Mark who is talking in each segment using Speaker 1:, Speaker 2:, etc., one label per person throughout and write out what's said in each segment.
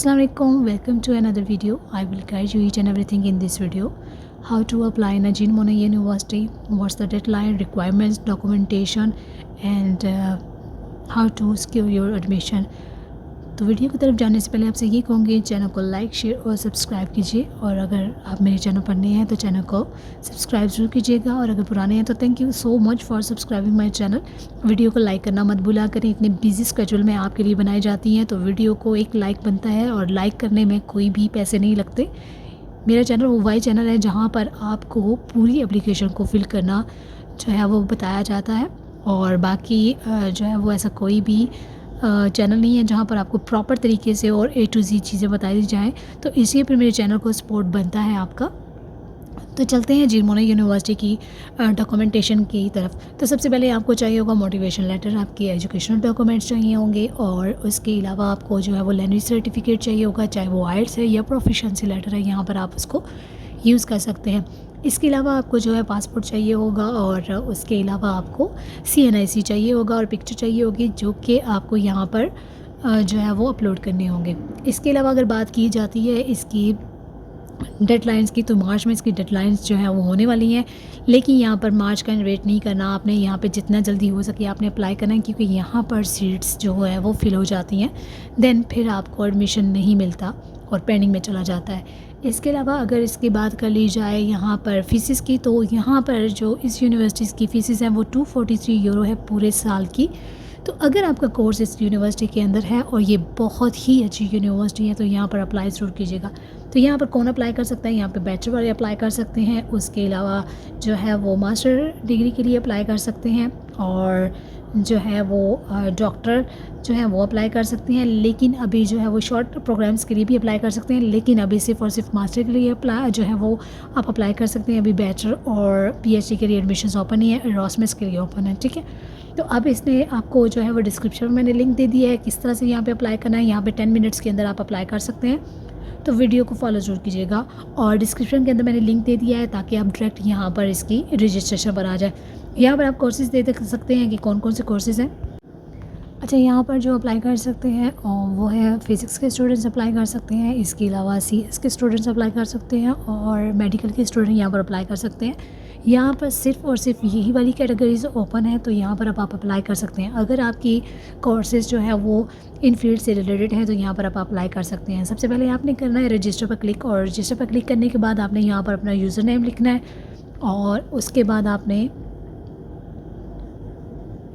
Speaker 1: Assalamu alaikum, welcome to another video. I will guide you each and everything in this video. How to apply in a Jean Monnet University, what's the deadline, requirements, documentation and how to secure your admission. तो video की तरफ जाने से पहले आपसे ये कहूँगी channel को लाइक शेयर और सब्सक्राइब कीजिए, और अगर आप मेरे चैनल पर नए हैं तो चैनल को सब्सक्राइब ज़रूर कीजिएगा, और अगर पुराने हैं तो thank you so much for subscribing my channel. Video को लाइक करना मत भूला करें, इतने बिजी स्केड्यूल में आपके लिए बनाई जाती हैं, तो वीडियो को एक लाइक बनता है और लाइक करने में कोई भी पैसे नहीं लगते। मेरा चैनल वो वाई चैनल है जहाँ पर आपको पूरी एप्लीकेशन को फिल करना जो है वो बताया जाता है, और बाकी जो है वो ऐसा कोई भी चैनल नहीं है जहाँ पर आपको प्रॉपर तरीके से और A to Z चीज़ें बताई जाएँ, तो इसलिए फिर मेरे चैनल को सपोर्ट बनता है आपका। तो चलते हैं जीन मोनेट यूनिवर्सिटी की डॉक्यूमेंटेशन की तरफ। तो सबसे पहले आपको चाहिए होगा मोटिवेशन लेटर, आपके एजुकेशनल डॉक्यूमेंट्स चाहिए होंगे, और उसके अलावा आपको जो है वो लैंग्वेज सर्टिफिकेट चाहिए होगा, चाहे वो आइल्स है या प्रोफिशिएंसी लेटर है, यहाँ पर आप उसको यूज़ कर सकते हैं। इसके अलावा आपको जो है पासपोर्ट चाहिए होगा, और उसके अलावा आपको CNIC चाहिए होगा और पिक्चर चाहिए होगी, जो कि आपको यहाँ पर जो है वो अपलोड करने होंगे। इसके अलावा अगर बात की जाती है इसकी डेडलाइंस की, तो मार्च में इसकी डेडलाइंस जो है वो होने वाली हैं, लेकिन यहाँ पर मार्च का वेट नहीं करना आपने, यहाँ पे जितना जल्दी हो सके आपने अप्लाई करना है, क्योंकि यहाँ पर सीट्स जो है वो फिल हो जाती हैं, देन फिर आपको एडमिशन नहीं मिलता और पेंडिंग में चला जाता है। इसके अलावा अगर इसकी बात कर ली जाए यहाँ पर फ़ीसिस की, तो यहाँ पर जो इस यूनिवर्सिटीज़ की फ़ीसिस हैं वो 243 यूरो है पूरे साल की। तो अगर आपका कोर्स इस यूनिवर्सिटी के अंदर है और ये बहुत ही अच्छी यूनिवर्सिटी है, तो यहाँ पर अप्लाई ज़रूर कीजिएगा। तो यहाँ पर कौन अप्लाई कर सकता है, यहाँ पे बैचलर वाले अप्लाई कर सकते हैं, उसके अलावा जो है वो मास्टर डिग्री के लिए अप्लाई कर सकते हैं, और जो है वो डॉक्टर जो है वो अप्लाई कर सकते हैं, लेकिन अभी जो है वो शॉर्ट प्रोग्राम्स के लिए भी अप्लाई कर सकते हैं, लेकिन अभी सिर्फ और सिर्फ मास्टर के लिए अप्लाई जो है वो आप अप्लाई कर सकते हैं। अभी बैचलर और PhD के लिए एडमिशन्स ओपन ही है, एरास्मस के लिए ओपन है, ठीक है। तो अब इसने आपको जो है वो डिस्क्रिप्शन में मैंने लिंक दे दिया है किस तरह से यहाँ पे अप्लाई करना है। यहाँ पे 10 मिनट्स के अंदर आप अप्लाई कर सकते हैं, तो वीडियो को फॉलो जरूर कीजिएगा, और डिस्क्रिप्शन के अंदर मैंने लिंक दे दिया है ताकि आप डायरेक्ट यहाँ पर इसकी रजिस्ट्रेशन पर आ जाए। यहाँ पर आप कोर्सेज़ देख सकते हैं कि कौन कौन से कोर्सेज़ हैं। अच्छा, यहाँ पर जो अप्लाई कर सकते हैं वो है फिज़िक्स के स्टूडेंट्स अप्लाई कर सकते हैं, इसके अलावा CS के स्टूडेंट्स अप्लाई कर सकते हैं, और मेडिकल के स्टूडेंट यहाँ पर अप्लाई कर सकते हैं। यहाँ पर सिर्फ और सिर्फ यही वाली कैटेगरीज ओपन है, तो यहाँ पर आप अप्लाई कर सकते हैं। अगर आपकी कोर्सेज़ जो है वो इन फील्ड से रिलेटेड है, तो यहाँ पर आप अप्लाई कर सकते हैं। सबसे पहले आपने करना है रजिस्टर पर क्लिक, और रजिस्टर पर क्लिक करने के बाद आपने यहाँ पर अपना यूज़र नेम लिखना है, और उसके बाद आपने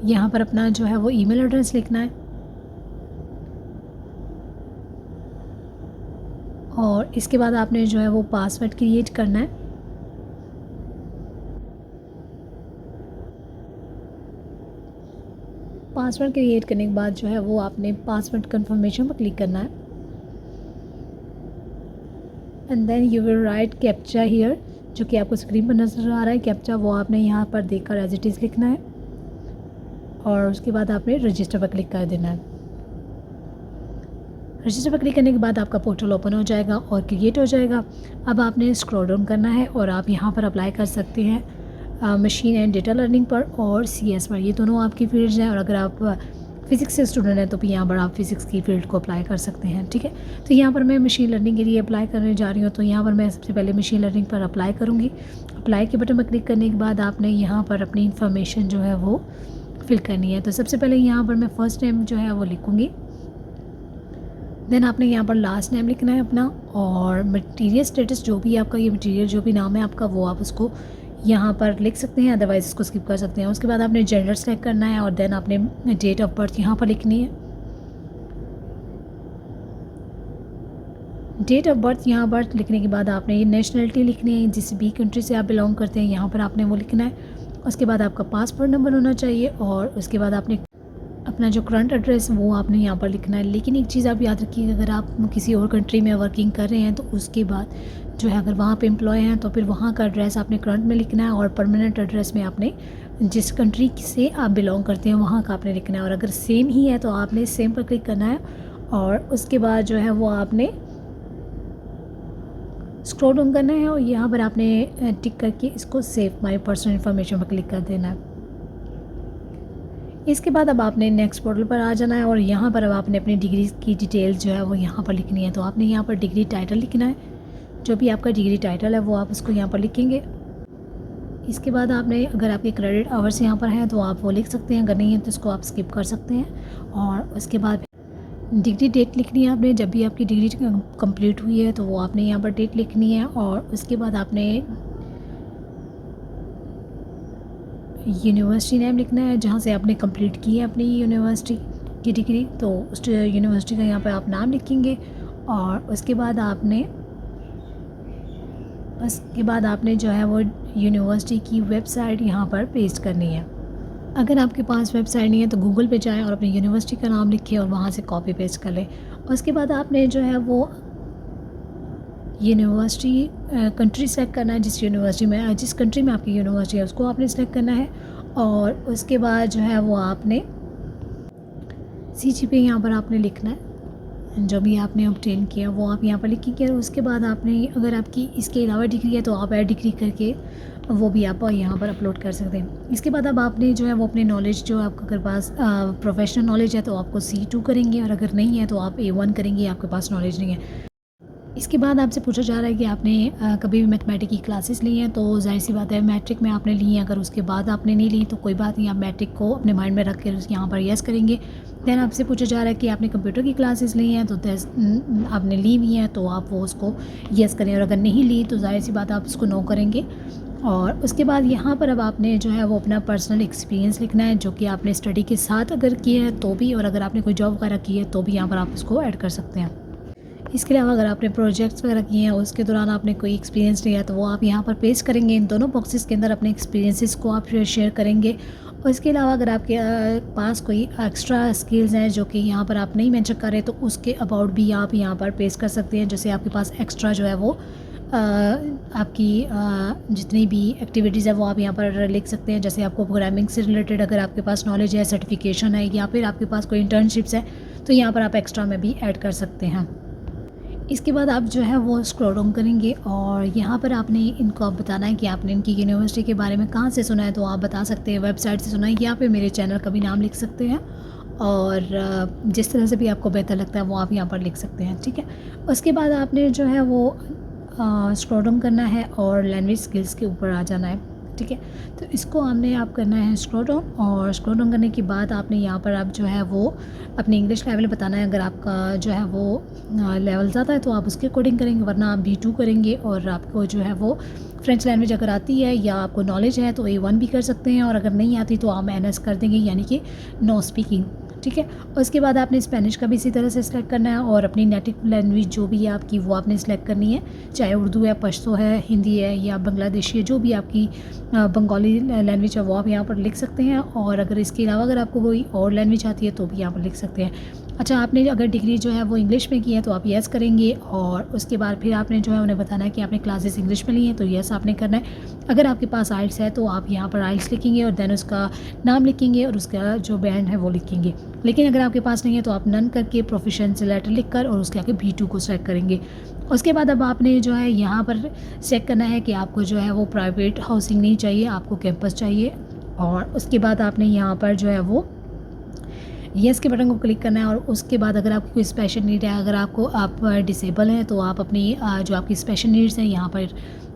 Speaker 1: यहाँ पर अपना जो है वो ईमेल एड्रेस लिखना है, और इसके बाद आपने जो है वो पासवर्ड क्रिएट करना है। पासवर्ड क्रिएट करने के बाद जो है वो आपने पासवर्ड कंफर्मेशन पर क्लिक करना है, and then you will write captcha here, जो कि आपको स्क्रीन पर नज़र आ रहा है कैप्चा, वो आपने यहाँ पर देखकर एज इट इज़ लिखना है, और उसके बाद आपने रजिस्टर पर क्लिक कर देना है। रजिस्टर पर क्लिक करने के बाद आपका पोर्टल ओपन हो जाएगा और क्रिएट हो जाएगा। अब आपने स्क्रॉल डाउन करना है, और आप यहाँ पर अप्लाई कर सकते हैं मशीन एंड डेटा लर्निंग पर और CS पर, ये दोनों आपकी फील्ड्स हैं। और अगर आप फिज़िक्स से स्टूडेंट हैं तो फिर यहाँ पर आप फिज़िक्स की फील्ड को अप्लाई कर सकते हैं, ठीक है। तो यहाँ पर मैं मशीन लर्निंग के लिए अप्लाई करने जा रही हूँ, तो यहाँ पर मैं सबसे पहले मशीन लर्निंग पर अप्लाई करूँगी। अप्लाई के बटन पर क्लिक करने के बाद आपने यहाँ पर अपनी इन्फॉर्मेशन जो है वो फिल करनी है। तो सबसे पहले यहाँ पर मैं फ़र्स्ट नेम जो है वो लिखूँगी, देन आपने यहाँ पर लास्ट नेम लिखना है अपना, और मटीरियल स्टेटस जो भी आपका, ये मटीरियल जो भी नाम है आपका, वो आप उसको यहाँ पर लिख सकते हैं, अदरवाइज़ इसको स्किप कर सकते हैं। उसके बाद आपने जेंडर सेलेक्ट करना है, और देन आपने डेट ऑफ बर्थ यहाँ पर लिखनी है। डेट ऑफ बर्थ यहाँ बर्थ लिखने के बाद आपने ये नेशनलिटी लिखनी है, जिस भी कंट्री से आप बिलोंग करते हैं यहाँ पर आपने वो लिखना है। उसके बाद आपका पासपोर्ट नंबर होना चाहिए, और उसके बाद आपने अपना जो करंट एड्रेस वो आपने यहाँ पर लिखना है। लेकिन एक चीज़ आप याद रखिएगा, अगर आप किसी और कंट्री में वर्किंग कर रहे हैं तो उसके बाद जो है अगर वहाँ पे एम्प्लॉय हैं तो फिर वहाँ का एड्रेस आपने करंट में लिखना है, और परमानेंट एड्रेस में आपने जिस कंट्री से आप बिलोंग करते हैं वहाँ का आपने लिखना है। और अगर सेम ही है तो आपने सेम पर क्लिक करना है, और उसके बाद जो है वो आपने स्क्रॉल डाउन करना है, और यहाँ पर आपने टिक करके इसको सेव माय पर्सनल इन्फॉर्मेशन पर क्लिक कर देना है। इसके बाद अब आपने नेक्स्ट पोर्टल पर आ जाना है और यहाँ पर अब आपने अपनी डिग्री की डिटेल जो है वो यहाँ पर लिखनी है। तो आपने यहाँ पर डिग्री टाइटल लिखना है, जो भी आपका डिग्री टाइटल है वो आप उसको यहाँ पर लिखेंगे। इसके बाद आपने अगर आपके क्रेडिट आवर्स यहाँ पर हैं तो आप वो लिख सकते हैं, अगर नहीं है तो इसको आप स्किप कर सकते हैं। और उसके बाद डिग्री डेट लिखनी है आपने, जब भी आपकी डिग्री कंप्लीट हुई है तो वो आपने यहाँ पर डेट लिखनी है। और उसके बाद आपने यूनिवर्सिटी नेम लिखना है जहाँ से आपने कंप्लीट की है अपनी यूनिवर्सिटी की डिग्री, तो उस यूनिवर्सिटी का यहाँ पर आप नाम लिखेंगे। और उसके बाद आपने जो है वो यूनिवर्सिटी की वेबसाइट यहाँ पर पेस्ट करनी है। अगर आपके पास वेबसाइट नहीं है तो गूगल पे जाएं और अपनी यूनिवर्सिटी का नाम लिखें और वहाँ से कॉपी पेस्ट कर लें। उसके बाद आपने जो है वो यूनिवर्सिटी कंट्री सेलेक्ट करना है, जिस कंट्री में आपकी यूनिवर्सिटी है उसको आपने सेलेक्ट करना है। और उसके बाद जो है वो आपने CGPA यहाँ पर आपने लिखना है, जो भी आपने ऑब्टेन किया वो आप यहाँ पर लिखेंगे। और उसके बाद आपने अगर आपकी इसके अलावा डिग्री है तो आप ऐड डिग्री करके वो भी आप यहाँ पर अपलोड कर सकते हैं। इसके बाद अब आपने जो है वो अपने नॉलेज जो आपके अगर पास प्रोफेशनल नॉलेज है तो आपको C2 करेंगे, और अगर नहीं है तो आप A1 करेंगे, आपके पास नॉलेज नहीं है। इसके बाद आपसे पूछा जा रहा है कि आपने कभी भी मैथमेटिक की क्लासेस ली हैं, तो जाहिर सी बात है मैट्रिक में आपने ली हैं। अगर उसके बाद आपने नहीं ली तो कोई बात नहीं, आप मैट्रिक को अपने माइंड में रख कर यहाँ पर येस करेंगे। दैन आपसे पूछा जा रहा है कि आपने कंप्यूटर की क्लासेस ली हैं, तो आपने ली हुई हैं तो आप वो उसको येस करें, और अगर नहीं ली तो जाहिर सी बात आप उसको नो करेंगे। और उसके बाद यहाँ पर अब आपने जो है वो अपना पर्सनल एक्सपीरियंस लिखना है, जो कि आपने स्टडी के साथ अगर किया है तो भी, और अगर आपने कोई जॉब वगैरह की है तो भी यहाँ पर आप उसको ऐड कर सकते हैं। इसके अलावा अगर आपने प्रोजेक्ट्स वगैरह किए हैं उसके दौरान आपने कोई एक्सपीरियंस लिया है तो वो आप यहाँ पर पेस्ट करेंगे। इन दोनों बॉक्सेस के अंदर अपने एक्सपीरियंसेस को आप शेयर करेंगे। और इसके अलावा अगर आपके पास कोई एक्स्ट्रा स्किल्स हैं जो कि यहाँ पर आप नहीं मेंशन कर रहे तो उसके अबाउट भी आप यहाँ पर पेस्ट कर सकते हैं। जैसे आपके पास एक्स्ट्रा जो है वो आपकी जितनी भी एक्टिविटीज़ है वो आप यहाँ पर लिख सकते हैं। जैसे आपको प्रोग्रामिंग से रिलेटेड अगर आपके पास नॉलेज है, सर्टिफिकेशन है, या फिर आपके पास कोई इंटर्नशिप्स है तो यहाँ पर आप एक्स्ट्रा में भी ऐड कर सकते हैं। इसके बाद आप जो है वो स्क्रॉल डाउन करेंगे और यहाँ पर आपने इनको आप बताना है कि आपने इनकी यूनिवर्सिटी के बारे में कहाँ से सुना है, तो आप बता सकते हैं वेबसाइट से सुना है, या फिर मेरे चैनल का भी नाम लिख सकते हैं। और जिस तरह से भी आपको बेहतर लगता है वो आप यहाँ पर लिख सकते हैं, ठीक है। उसके बाद आपने जो है वो स्क्रॉल डाउन करना है और लैंग्वेज स्किल्स के ऊपर आ जाना है, ठीक है। तो इसको हमने आप करना है स्क्रॉल डाउन, और स्क्रॉल डाउन करने के बाद आपने यहाँ पर आप जो है वो अपनी इंग्लिश लेवल बताना है। अगर आपका जो है वो लेवल ज़्यादा है तो आप उसके अकॉर्डिंग करेंगे, वरना आप B2 करेंगे। और आपको जो है वो फ्रेंच लैंग्वेज अगर आती है या आपको नॉलेज है तो A1 भी कर सकते हैं, और अगर नहीं आती तो आप NS कर देंगे, यानी कि नो स्पीकिंग, ठीक है। और उसके बाद आपने स्पेनिश का भी इसी तरह से सिलेक्ट करना है, और अपनी नेटिव लैंग्वेज जो भी है आपकी वो आपने सेलेक्ट करनी है, चाहे उर्दू है, पश्तो है, हिंदी है, या बांग्लादेशी है, जो भी आपकी बंगाली लैंग्वेज है वो आप यहाँ पर लिख सकते हैं। और अगर इसके अलावा अगर आपको कोई और लैंग्वेज आती है तो भी यहाँ पर लिख सकते हैं। अच्छा, आपने अगर डिग्री जो है वो इंग्लिश में की है तो आप येस करेंगे, और उसके बाद फिर आपने जो है उन्हें बताना है कि आपने क्लासेस इंग्लिश में ली हैं तो येस आपने करना है। अगर आपके पास आइल्स है तो आप यहाँ पर आइल्स लिखेंगे और देन उसका नाम लिखेंगे और उसका जो बैंड है वो लिखेंगे। लेकिन अगर आपके पास नहीं है तो आप नन करके प्रोफिशिएंसी लेटर लिख कर और उसके आगे B2 को सेलेक्ट करेंगे। उसके बाद अब आपने जो है यहाँ पर चेक करना है कि आपको जो है वो प्राइवेट हाउसिंग नहीं चाहिए, आपको कैंपस चाहिए। और उसके बाद आपने यहाँ पर जो है वो येस के बटन को क्लिक करना है। और उसके बाद अगर आपको कोई स्पेशल नीड है, अगर आप डिसेबल हैं तो आप अपनी जो आपकी स्पेशल नीड्स हैं यहाँ पर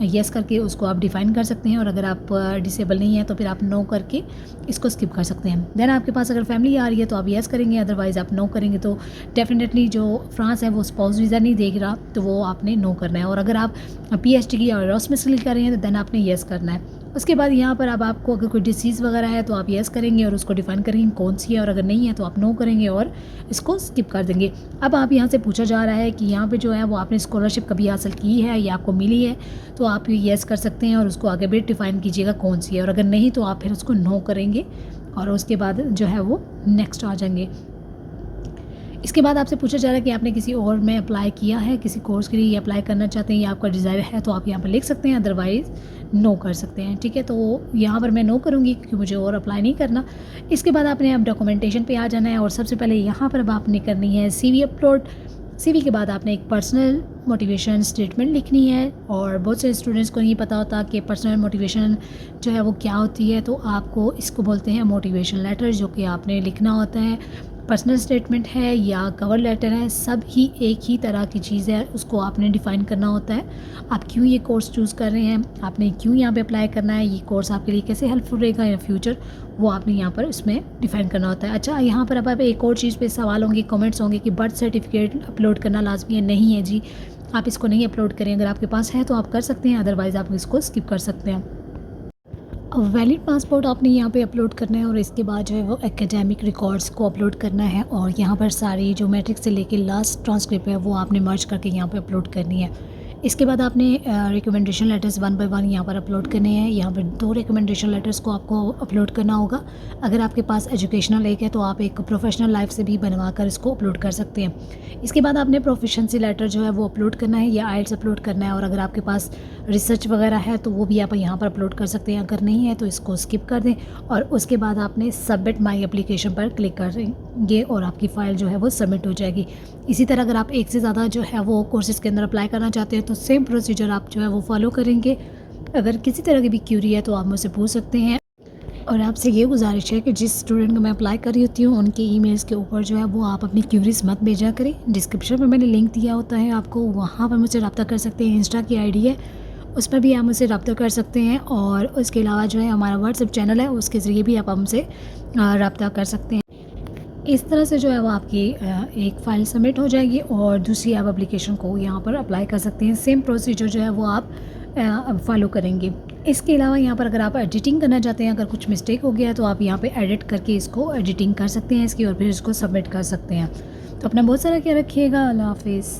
Speaker 1: येस करके उसको आप डिफ़ाइन कर सकते हैं, और अगर आप डिसेबल नहीं है तो फिर आप नो करके इसको स्किप कर सकते हैं। देन आपके पास अगर फैमिली आ रही है तो आप येस करेंगे, अदरवाइज़ आप नो करेंगे। तो डेफिनेटली जो फ्रांस है वो स्पाउस वीज़ा नहीं देख रहा तो वो आपने नो करना है। और अगर आप PhD की और एरास्मस के लिए कर रहे हैं तो देन आपने येस करना है। उसके बाद यहाँ पर अब आपको अगर कोई डिसीज़ वगैरह है तो आप येस करेंगे और उसको डिफ़ाइन करेंगे कौन सी है, और अगर नहीं है तो आप नो करेंगे और इसको स्किप कर देंगे। अब आप यहाँ से पूछा जा रहा है कि यहाँ पे जो है वो आपने स्कॉलरशिप कभी हासिल की है या आपको मिली है, तो आप येस कर सकते हैं और उसको आगे भी डिफ़ाइन कीजिएगा कौन सी है, और अगर नहीं तो आप फिर उसको नो करेंगे और उसके बाद जो है वो नेक्स्ट आ जाएंगे। इसके बाद आपसे पूछा जा रहा है कि आपने किसी और में अप्लाई किया है, किसी कोर्स के लिए अप्लाई करना चाहते हैं या आपका डिज़ायर है तो आप यहाँ पर लिख सकते हैं, अदरवाइज़ नो कर सकते हैं, ठीक है। तो यहाँ पर मैं नो करूँगी क्योंकि मुझे और अप्लाई नहीं करना। इसके बाद आपने अब डॉक्यूमेंटेशन पे आ जाना है, और सबसे पहले यहाँ पर अब आपने करनी है CV अपलोड। सीवी के बाद आपने एक पर्सनल मोटिवेशन स्टेटमेंट लिखनी है, और बहुत से स्टूडेंट्स को नहीं पता होता कि पर्सनल मोटिवेशन जो है वो क्या होती है, तो आपको इसको बोलते हैं मोटिवेशन लेटर, जो कि आपने लिखना होता है। पर्सनल स्टेटमेंट है या कवर लेटर है, सब ही एक ही तरह की चीज़ है, उसको आपने डिफ़ाइन करना होता है। आप क्यों ये कोर्स चूज़ कर रहे हैं, आपने क्यों यहाँ पे अप्लाई करना है, ये कोर्स आपके लिए कैसे हेल्पफुल रहेगा इन फ्यूचर, वो आपने यहाँ पर इसमें डिफ़ाइन करना होता है। अच्छा, यहाँ पर अब आप एक और चीज़ पे सवाल होंगे, कमेंट्स होंगे कि बर्थ सर्टिफिकेट अपलोड करना लाजमी है। नहीं है जी, आप इसको नहीं अपलोड करें। अगर आपके पास है तो आप कर सकते हैं, अदरवाइज़ आप इसको स्किप कर सकते हैं। वैलिड पासपोर्ट आपने यहाँ पे अपलोड करना है, और इसके बाद जो है वो एकेडमिक रिकॉर्ड्स को अपलोड करना है, और यहाँ पर सारी जो मैट्रिक से लेके लास्ट ट्रांसक्रिप्ट है वो आपने मर्ज करके यहाँ पे अपलोड करनी है। इसके बाद आपने रिकमेंडेशन लेटर्स 1 बाय 1 यहाँ पर अपलोड करने हैं। यहाँ पर 2 रिकमेंडेशन लेटर्स को आपको अपलोड करना होगा। अगर आपके पास एजुकेशनल एक है तो आप एक प्रोफेशनल लाइफ से भी बनवा कर इसको अपलोड कर सकते हैं। इसके बाद आपने प्रोफिशेंसी लेटर जो है वो अपलोड करना है या आइल्स अपलोड करना है, और अगर आपके पास रिसर्च वगैरह है तो वो भी आप यहाँ पर अपलोड कर सकते हैं। अगर नहीं है तो इसको स्किप कर दें, और उसके बाद आपने सबमिट माई एप्लीकेशन पर क्लिक करेंगे और आपकी फ़ाइल जो है वो सबमिट हो जाएगी। इसी तरह अगर आप एक से ज़्यादा जो है वो कोर्सेज़ के अंदर अप्लाई करना चाहते हैं तो सेम प्रोसीजर आप जो है वो फॉलो करेंगे। अगर किसी तरह की भी क्यूरी है तो आप मुझसे पूछ सकते हैं, और आपसे ये गुजारिश है कि जिस स्टूडेंट को मैं अप्लाई कर रही होती हूँ उनके ईमेल्स के ऊपर जो है वो आप अपनी क्यूरीज मत भेजा करें। डिस्क्रिप्शन में मैंने लिंक दिया होता है आपको, वहाँ पर मुझसे रब्ता कर सकते हैं। इंस्टा की आईडी है, उस पर भी आप मुझसे रब्ता कर सकते हैं, और उसके अलावा जो है हमारा व्हाट्सएप चैनल है, उसके ज़रिए भी आप हमसे रब्ता कर सकते हैं। इस तरह से जो है वो आपकी एक फ़ाइल सबमिट हो जाएगी, और दूसरी आप एप्लीकेशन को यहाँ पर अप्लाई कर सकते हैं। सेम प्रोसीजर जो है वो आप फॉलो करेंगे। इसके अलावा यहाँ पर अगर आप एडिटिंग करना चाहते हैं, अगर कुछ मिस्टेक हो गया तो आप यहाँ पे एडिट करके इसको एडिटिंग कर सकते हैं इसकी, और फिर इसको सबमिट कर सकते हैं। तो अपना बहुत सारा ख्याल रखिएगा। अल्लाह हाफिज़।